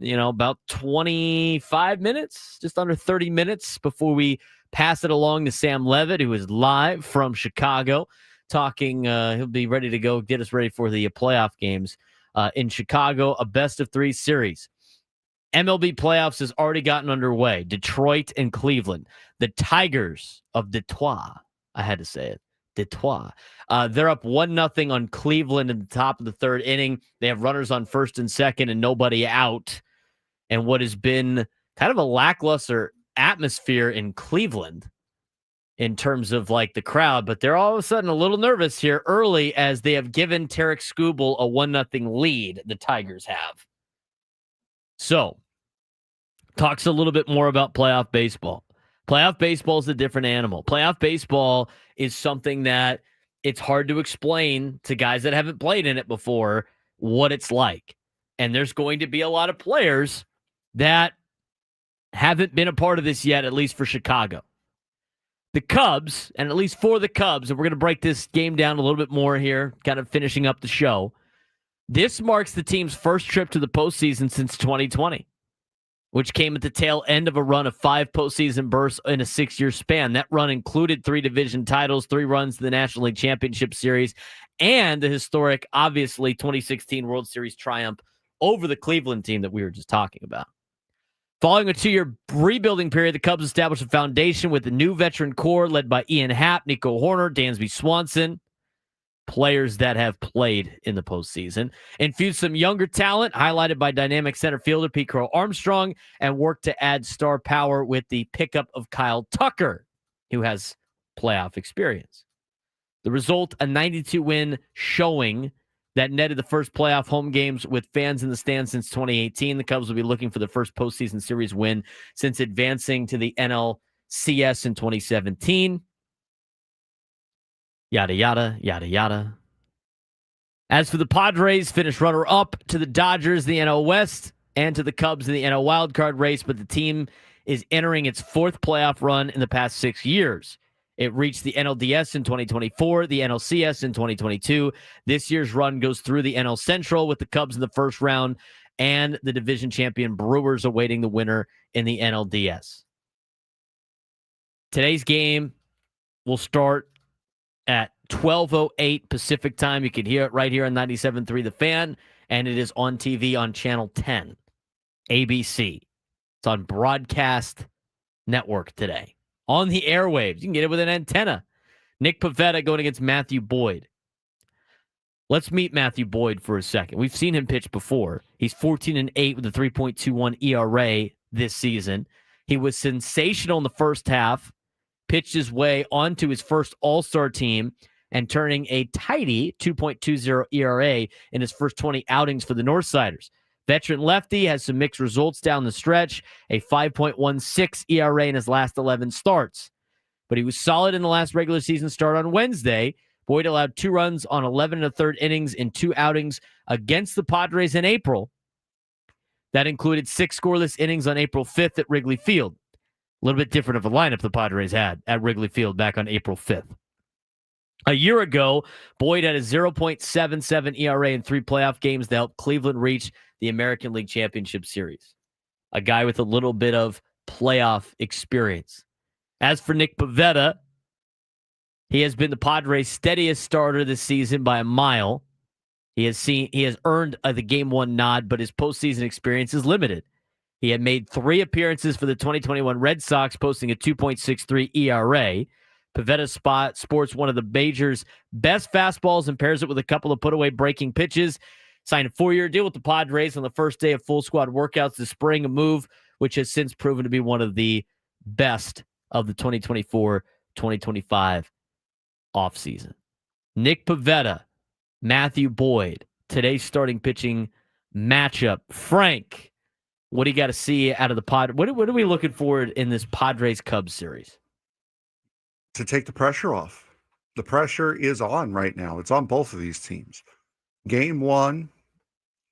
about 25 minutes, just under 30 minutes before we pass it along to Sam Levitt, who is live from Chicago, talking. He'll be ready to go get us ready for the playoff games in Chicago, a best-of-3 series. MLB playoffs has already gotten underway. Detroit and Cleveland. The Tigers of Detroit. I had to say it. Detroit. They're up 1-0 on Cleveland in the top of the third inning. They have runners on first and second and nobody out. And what has been kind of a lackluster atmosphere in Cleveland in terms of like the crowd, but they're all of a sudden a little nervous here early as they have given Tarek Skubal a 1-0 lead. The Tigers have. So, talks a little bit more about playoff baseball. Playoff baseball is a different animal. Playoff baseball is something that it's hard to explain to guys that haven't played in it before what it's like. And there's going to be a lot of players that haven't been a part of this yet, at least for Chicago. The Cubs, and at least for the Cubs, and we're going to break this game down a little bit more here, kind of finishing up the show. This marks the team's first trip to the postseason since 2020, which came at the tail end of a run of 5 postseason bursts in a 6-year span. That run included 3 division titles, 3 runs to the National League Championship Series, and the historic, obviously, 2016 World Series triumph over the Cleveland team that we were just talking about. Following a 2-year rebuilding period, the Cubs established a foundation with a new veteran core led by Ian Happ, Nico Horner, Dansby Swanson, players that have played in the postseason. Infused some younger talent, highlighted by dynamic center fielder Pete Crow Armstrong, and worked to add star power with the pickup of Kyle Tucker, who has playoff experience. The result, a 92-win showing that netted the first playoff home games with fans in the stands since 2018. The Cubs will be looking for the first postseason series win since advancing to the NLCS in 2017. Yada, yada, yada, yada. As for the Padres, finished runner-up to the Dodgers, the NL West, and to the Cubs in the NL wildcard race, but the team is entering its 4th playoff run in the past 6 years. It reached the NLDS in 2024, the NLCS in 2022. This year's run goes through the NL Central with the Cubs in the first round and the division champion Brewers awaiting the winner in the NLDS. Today's game will start at 12:08 Pacific time. You can hear it right here on 97.3 The Fan and it is on TV on Channel 10, ABC. It's on Broadcast Network today. On the airwaves. You can get it with an antenna. Nick Pivetta going against Matthew Boyd. Let's meet Matthew Boyd for a second. We've seen him pitch before. He's 14-8 with a 3.21 ERA this season. He was sensational in the first half, pitched his way onto his first All-Star team, and turning a tidy 2.20 ERA in his first 20 outings for the Northsiders. Veteran lefty has some mixed results down the stretch, a 5.16 ERA in his last 11 starts. But he was solid in the last regular season start on Wednesday. Boyd allowed 2 runs on 11 1/3 innings in 2 outings against the Padres in April. That included 6 scoreless innings on April 5th at Wrigley Field. A little bit different of a lineup the Padres had at Wrigley Field back on April 5th. A year ago, Boyd had a 0.77 ERA in 3 playoff games to help Cleveland reach the American League Championship Series. A guy with a little bit of playoff experience. As for Nick Pivetta, he has been the Padres' steadiest starter this season by a mile. He has earned the Game 1 nod, but his postseason experience is limited. He had made 3 appearances for the 2021 Red Sox, posting a 2.63 ERA. Pivetta sports one of the major's best fastballs and pairs it with a couple of put-away breaking pitches. Signed a 4-year deal with the Padres on the first day of full squad workouts this spring, a move which has since proven to be one of the best of the 2024-2025 offseason. Nick Pivetta, Matthew Boyd, today's starting pitching matchup. Frank, what do you got to see out of the Padres? What are we looking forward in this Padres-Cubs series? To take the pressure off. The pressure is on right now. It's on both of these teams. Game 1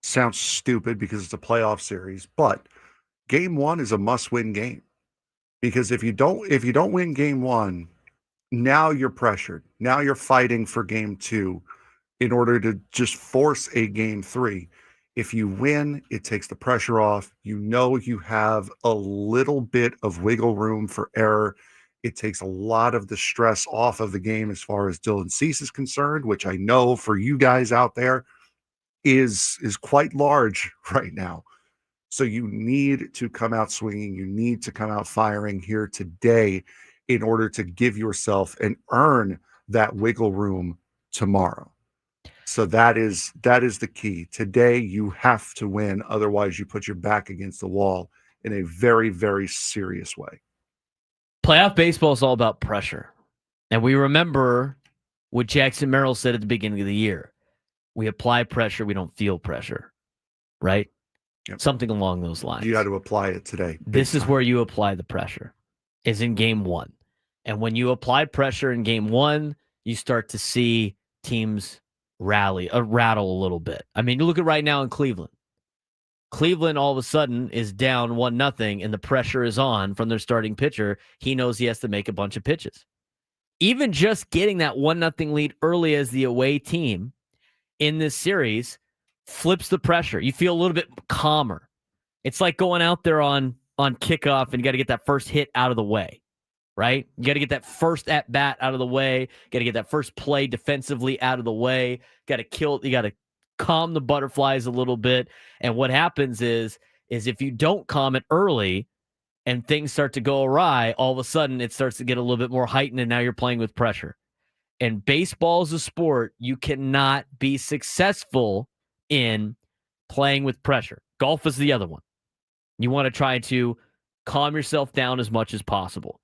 sounds stupid because it's a playoff series, but Game 1 is a must-win game. Because if you don't win Game 1, now you're pressured. Now you're fighting for Game 2 in order to just force a Game 3. If you win, it takes the pressure off. You know you have a little bit of wiggle room for error. It takes a lot of the stress off of the game as far as Dylan Cease is concerned, which I know for you guys out there is quite large right now. So you need to come out swinging. You need to come out firing here today in order to give yourself and earn that wiggle room tomorrow. So that is the key. Today you have to win. Otherwise you put your back against the wall in a very, very serious way. Playoff baseball is all about pressure. And we remember what Jackson Merrill said at the beginning of the year. We apply pressure, we don't feel pressure. Right? Yep. Something along those lines. You got to apply it today. This is where you apply the pressure, is in Game 1. And when you apply pressure in Game 1, you start to see teams rattle a little bit. I mean, you look at right now in Cleveland. Cleveland all of a sudden is down 1-0 and the pressure is on from their starting pitcher. He knows he has to make a bunch of pitches. Even just getting that 1-0 lead early as the away team in this series flips the pressure. You feel a little bit calmer. It's like going out there on kickoff and you got to get that first hit out of the way, right? You got to get that first at bat out of the way. You got to get that first play defensively out of the way. You got to calm the butterflies a little bit. And what happens is if you don't calm it early and things start to go awry, all of a sudden it starts to get a little bit more heightened and now you're playing with pressure. And baseball is a sport you cannot be successful in playing with pressure. Golf is the other one. You want to try to calm yourself down as much as possible.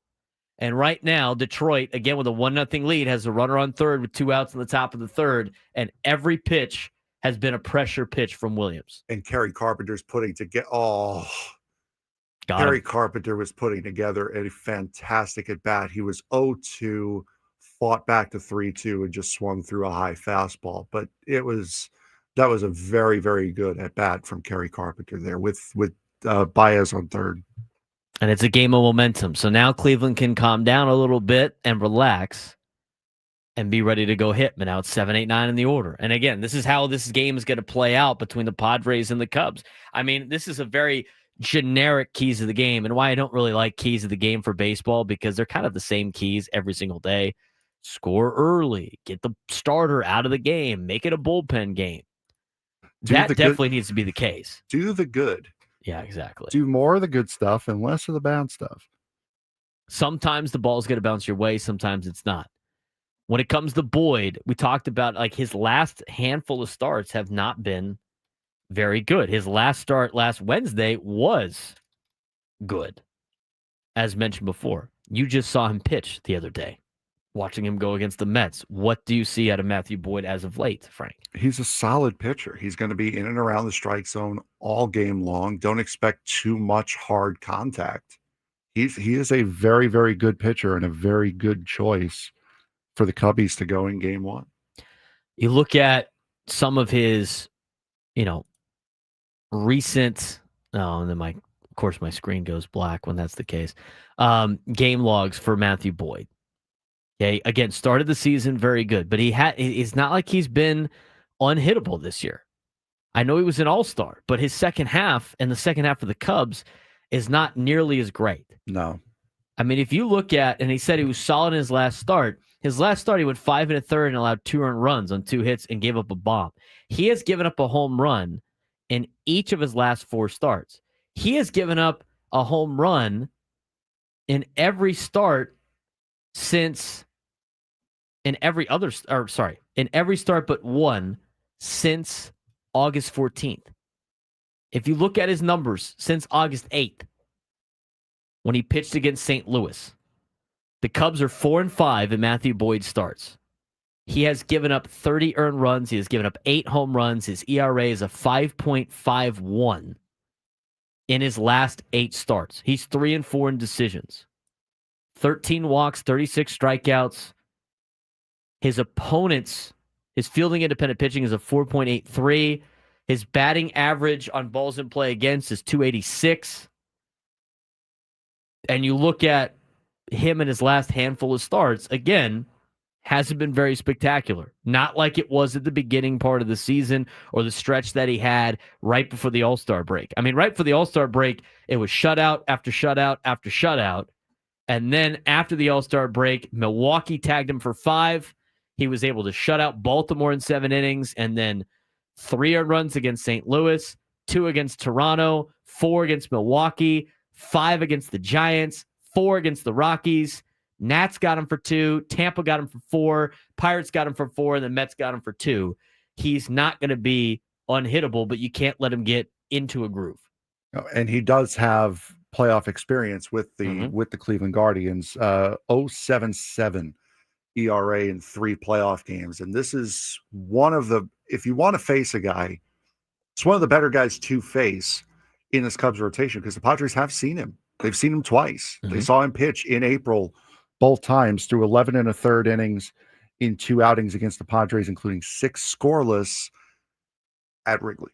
And right now, Detroit, again with a 1-0 lead, has a runner on third with 2 outs in the top of the third, and every pitch has been a pressure pitch from Williams. And Kerry Carpenter's putting together. Carpenter was putting together a fantastic at bat. He was 0-2, fought back to 3-2, and just swung through a high fastball. But that was a very, very good at bat from Kerry Carpenter there with Baez on third. And it's a game of momentum. So now Cleveland can calm down a little bit and relax and be ready to go hit. But now it's 7, 8, 9 in the order. And again, this is how this game is going to play out between the Padres and the Cubs. I mean, this is a very generic keys of the game, and why I don't really like keys of the game for baseball, because they're kind of the same keys every single day. Score early, get the starter out of the game, make it a bullpen game. That definitely needs to be the case. Do the good. Yeah, exactly. Do more of the good stuff and less of the bad stuff. Sometimes the ball's going to bounce your way. Sometimes it's not. When it comes to Boyd, we talked about like his last handful of starts have not been very good. His last start last Wednesday was good. As mentioned before, you just saw him pitch the other day, watching him go against the Mets. What do you see out of Matthew Boyd as of late, Frank? He's a solid pitcher. He's going to be in and around the strike zone all game long. Don't expect too much hard contact. He is a very, very good pitcher and a very good choice for the Cubbies to go in game one. You look at some of his, recent, and then of course my screen goes black when that's the case. Game logs for Matthew Boyd. Okay, again, started the season very good, but it's not like he's been unhittable this year. I know he was an all-star, but his second half and the second half of the Cubs is not nearly as great. No. I mean, if you look at, and he said he was solid in his last start. His last start, he went 5 1/3 and allowed 2 earned runs on 2 hits and gave up a bomb. He has given up a home run in each of his last 4 starts. He has given up a home run in every start in every start but one since August 14th. If you look at his numbers since August 8th, when he pitched against St. Louis, the Cubs are 4-5 in Matthew Boyd starts. He has given up 30 earned runs. He has given up 8 home runs. His ERA is a 5.51 in his last 8 starts. He's 3-4 in decisions. 13 walks, 36 strikeouts. His fielding independent pitching is a 4.83. His batting average on balls in play against is 286. And you look at him in his last handful of starts, again, hasn't been very spectacular. Not like it was at the beginning part of the season or the stretch that he had right before the All-Star break. I mean, right for the All-Star break, it was shutout after shutout after shutout. And then after the All-Star break, Milwaukee tagged him for 5. He was able to shut out Baltimore in 7 innings, and then 3 earned runs against St. Louis, 2 against Toronto, 4 against Milwaukee, 5 against the Giants, 4 against the Rockies. Nats got him for 2. Tampa got him for 4. Pirates got him for 4. And the Mets got him for 2. He's not going to be unhittable, but you can't let him get into a groove. And he does have playoff experience with the Cleveland Guardians. 0.77 ERA in 3 playoff games. And this is one of the, if you want to face a guy, it's one of the better guys to face in this Cubs rotation because the Padres have seen him. They've seen him twice. They saw him pitch in April both times through 11 1/3 innings in 2 outings against the Padres, including 6 scoreless at Wrigley.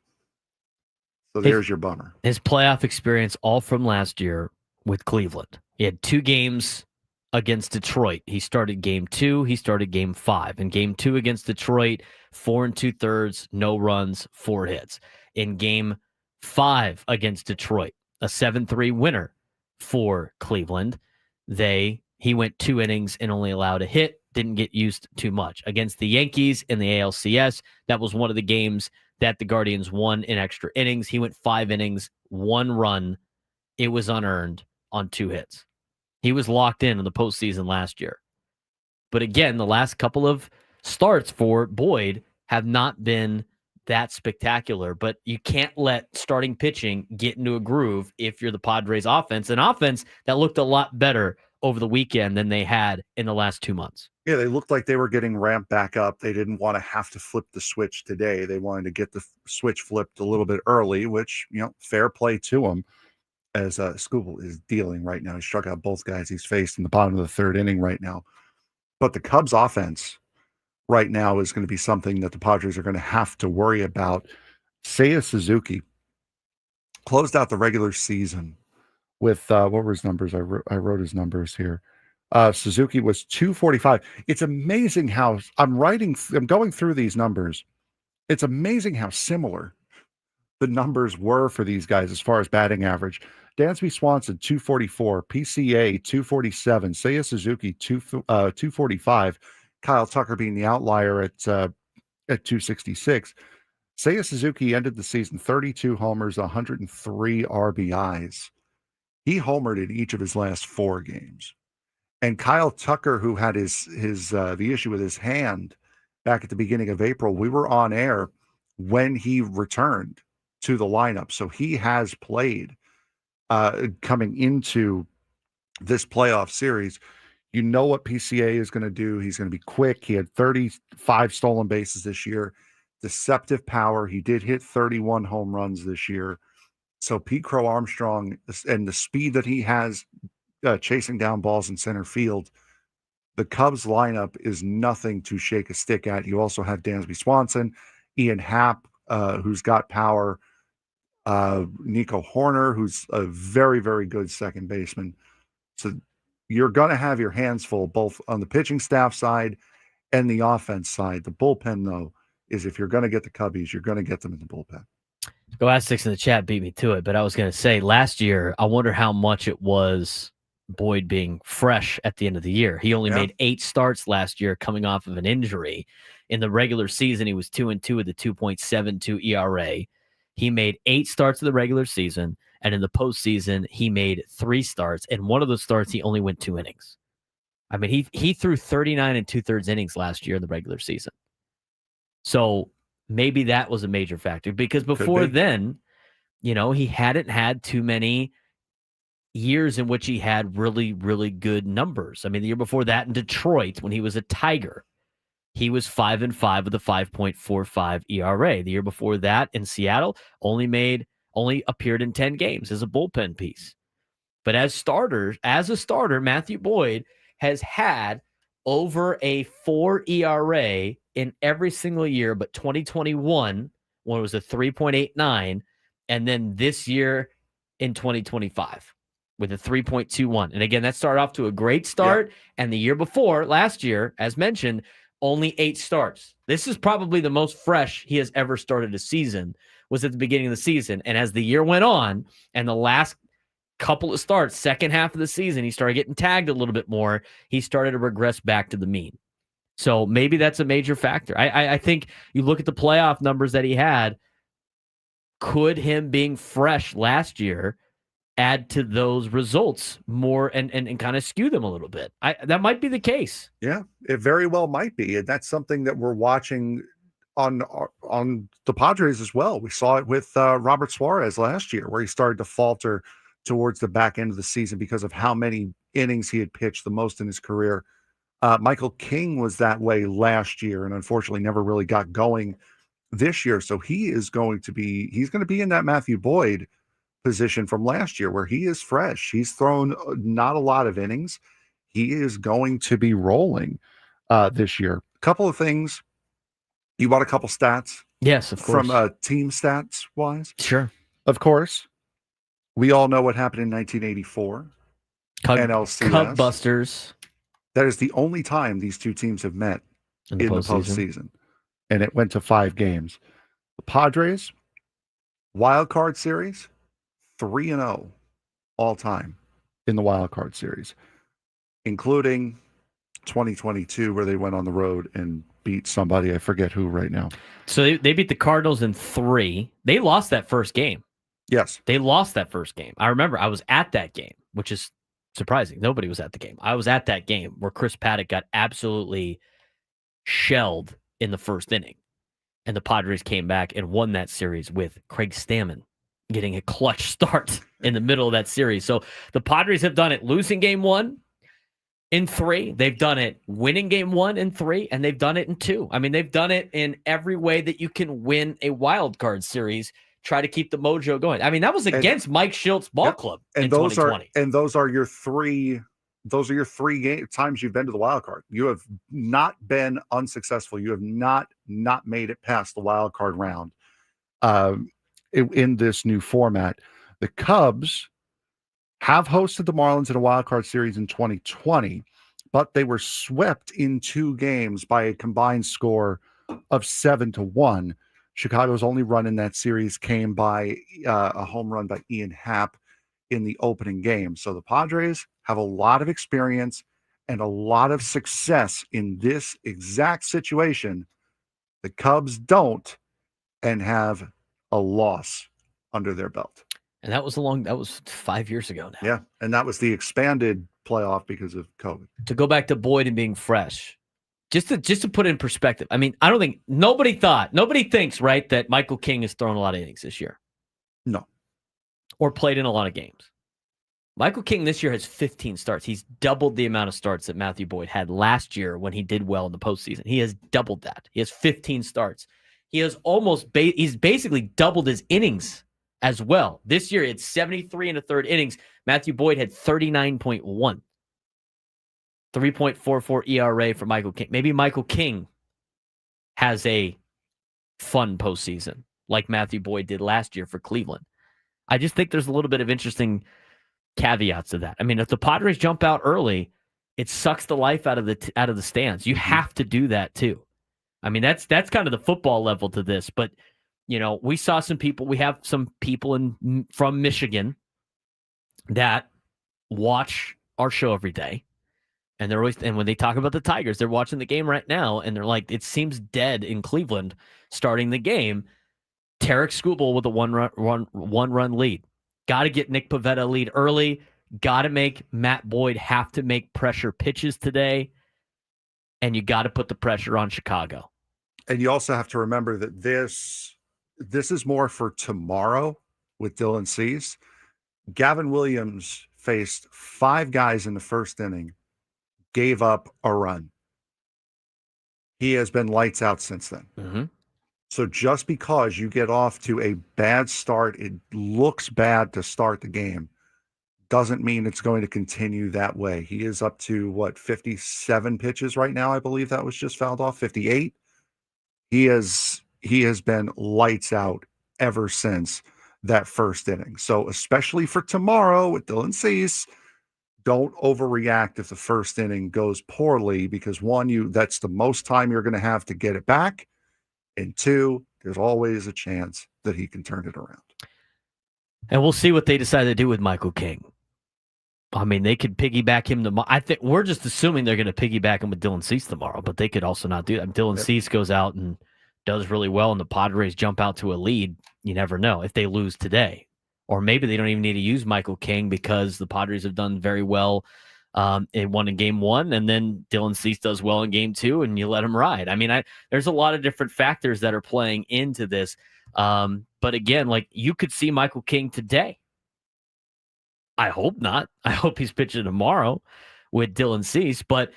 So there's your bummer. His playoff experience all from last year with Cleveland. He had 2 games against Detroit. He started game 2. He started game 5. In game 2 against Detroit, 4 2/3, no runs, 4 hits. In game 5 against Detroit, a 7-3 winner for Cleveland. He went 2 innings and only allowed a hit, didn't get used too much. Against the Yankees in the ALCS, that was one of the games that the Guardians won in extra innings. He went 5 innings, 1 run. It was unearned on 2 hits. He was locked in the postseason last year. But again, the last couple of starts for Boyd have not been that spectacular, but you can't let starting pitching get into a groove if you're the Padres offense, an offense that looked a lot better over the weekend than they had in the last 2 months. Yeah, they looked like they were getting ramped back up. They didn't want to have to flip the switch today. They wanted to get the switch flipped a little bit early, which, fair play to them as Skubal is dealing right now. He struck out both guys he's faced in the bottom of the 3rd inning right now. But the Cubs offense right now is going to be something that the Padres are going to have to worry about. Seiya Suzuki closed out the regular season with, what were his numbers? I wrote his numbers here. Suzuki was 245. It's amazing how I'm going through these numbers. It's amazing how similar the numbers were for these guys as far as batting average. Dansby Swanson, 244. PCA, 247. Seiya Suzuki, 245. Kyle Tucker being the outlier at 266. Seiya Suzuki ended the season 32 homers, 103 RBIs. He homered in each of his last 4 games. And Kyle Tucker, who had the issue with his hand back at the beginning of April, we were on air when he returned to the lineup. So he has played coming into this playoff series. You know what PCA is going to do. He's going to be quick. He had 35 stolen bases this year. Deceptive power. He did hit 31 home runs this year. So Pete Crow Armstrong and the speed that he has chasing down balls in center field, the Cubs lineup is nothing to shake a stick at. You also have Dansby Swanson, Ian Happ, who's got power, Nico Horner, who's a very, very good second baseman. So you're going to have your hands full, both on the pitching staff side and the offense side. The bullpen, though, is if you're going to get the Cubbies, you're going to get them in the bullpen. Go ask Six in the chat beat me to it, but I was going to say last year, I wonder how much it was Boyd being fresh at the end of the year. He only made 8 starts last year coming off of an injury. In the regular season, he was 2-2 with a 2.72 ERA. He made 8 starts of the regular season, and in the postseason, he made 3 starts. And one of those starts, he only went 2 innings. I mean, he threw 39 2/3 innings last year in the regular season. So maybe that was a major factor because before then, he hadn't had too many years in which he had really, really good numbers. I mean, the year before that in Detroit, when he was a Tiger, he was 5-5 with a 5.45 ERA. The year before that in Seattle, only appeared in 10 games as a bullpen piece. But as a starter, Matthew Boyd has had over a 4 ERA in every single year, but 2021, when it was a 3.89, and then this year in 2025 with a 3.21. And again, that started off to a great start. And the year before, last year, as mentioned, only 8 starts. This is probably the most fresh he has ever started a season, was at the beginning of the season. And as the year went on and the last couple of starts, second half of the season, he started getting tagged a little bit more. He started to regress back to the mean. So maybe that's a major factor. I think you look at the playoff numbers that he had, could him being fresh last year add to those results more and kind of skew them a little bit? That might be the case. Yeah, it very well might be. And that's something that we're watching on the Padres as well. We saw it with Robert Suarez last year, where he started to falter towards the back end of the season because of how many innings he had pitched, the most in his career. Michael King was that way last year and unfortunately never really got going this year. So he's going to be in that Matthew Boyd position from last year where he is fresh. He's thrown not a lot of innings. He is going to be rolling this year. A couple of things. You want a couple stats? Yes, of course. From team stats wise? Sure. Of course. We all know what happened in 1984. NLCS. Cub Busters. That is the only time these two teams have met in the postseason. And it went to 5 games. The Padres, wild card series, 3-0 all time in the wild card series, including 2022, where they went on the road and beat somebody. I forget who right now. So they beat the Cardinals in 3. They lost that first game. Yes. They lost that first game. I remember I was at that game, which is surprising. Nobody was at the game. I was at that game where Chris Paddock got absolutely shelled in the first inning. And the Padres came back and won that series with Craig Stammen getting a clutch start in the middle of that series. So the Padres have done it losing game 1 in 3. They've done it winning game 1 in 3, and they've done it in 2. I mean, they've done it in every way that you can win a wild card series. Try to keep the mojo going. I mean, that was against Mike Schilt's ball club in 2020. Those are your 3 times you've been to the wild card. You have not been unsuccessful. You have not made it past the wild card round in this new format. The Cubs have hosted the Marlins in a wild card series in 2020, but they were swept in 2 games by a combined score of 7-1. Chicago's only run in that series came by a home run by Ian Happ in the opening game. So the Padres have a lot of experience and a lot of success in this exact situation. The Cubs don't. and have a loss under their belt. And that was 5 years ago now. Yeah, and that was the expanded playoff because of COVID. To go back to Boyd and being fresh, just to put it in perspective, I mean, I don't think nobody thinks, right, that Michael King has thrown a lot of innings this year. No. Or played in a lot of games. Michael King this year has 15 starts. He's doubled the amount of starts that Matthew Boyd had last year when he did well in the postseason. He has doubled that. He has 15 starts. He has he's basically doubled his innings as well. This year, it's 73 and a third innings. Matthew Boyd had 39.1. 3.44 ERA for Michael King. Maybe Michael King has a fun postseason like Matthew Boyd did last year for Cleveland. I just think there's a little bit of interesting caveats to that. I mean, if the Padres jump out early, it sucks the life out of the stands. You have to do that too. I mean, that's kind of the football level to this. But we saw some people. We have some people from Michigan that watch our show every day, and when they talk about the Tigers, they're watching the game right now, and they're like, it seems dead in Cleveland starting the game. Tarek Skubal with a one-run lead. Got to get Nick Pivetta a lead early. Got to make Matt Boyd have to make pressure pitches today. And you got to put the pressure on Chicago. And you also have to remember that this is more for tomorrow with Dylan Cease. Gavin Williams faced 5 guys in the first inning, gave up a run. He has been lights out since then. Mm-hmm. So just because you get off to a bad start, it looks bad to start the game, doesn't mean it's going to continue that way. He is up to 57 pitches right now. I believe that was just fouled off. 58. He has been lights out ever since that first inning. So especially for tomorrow with Dylan Cease, don't overreact if the first inning goes poorly, because one, that's the most time you're going to have to get it back. And 2, there's always a chance that he can turn it around. And we'll see what they decide to do with Michael King. I mean, they could piggyback him tomorrow. I think we're just assuming they're going to piggyback him with Dylan Cease tomorrow, but they could also not do that. Dylan Cease goes out and does really well, and the Padres jump out to a lead. You never know if they lose today. Or maybe they don't even need to use Michael King because the Padres have done very well. It won in game 1, and then Dylan Cease does well in game 2, and you let him ride. I mean, there's a lot of different factors that are playing into this. But again, you could see Michael King today. I hope not. I hope he's pitching tomorrow with Dylan Cease, but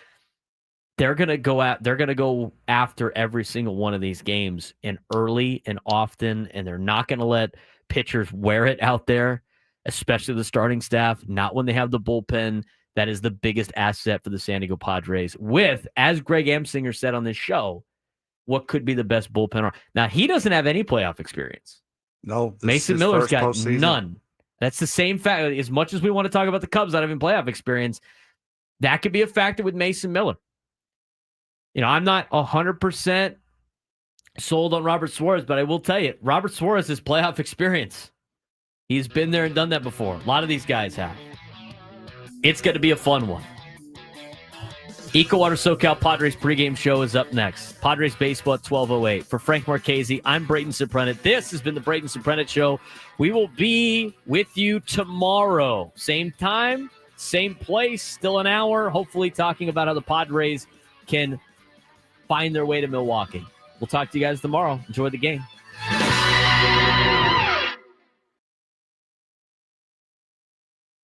they're going to go after every single one of these games and early and often, and they're not going to let pitchers wear it out there, especially the starting staff, not when they have the bullpen. That is the biggest asset for the San Diego Padres with, as Greg Amsinger said on this show, what could be the best bullpen. Now, he doesn't have any playoff experience. No. Mason Miller's got none. That's the same fact. As much as we want to talk about the Cubs not having playoff experience, that could be a factor with Mason Miller. I'm not 100% sold on Robert Suarez, but I will tell you, Robert Suarez has playoff experience. He's been there and done that before. A lot of these guys have. It's going to be a fun one. EcoWater SoCal Padres pregame show is up next. Padres baseball at 12:08. For Frank Marchese, I'm Braden Surprenant. This has been the Braden Surprenant Show. We will be with you tomorrow. Same time, same place, still an hour. Hopefully talking about how the Padres can find their way to Milwaukee. We'll talk to you guys tomorrow. Enjoy the game.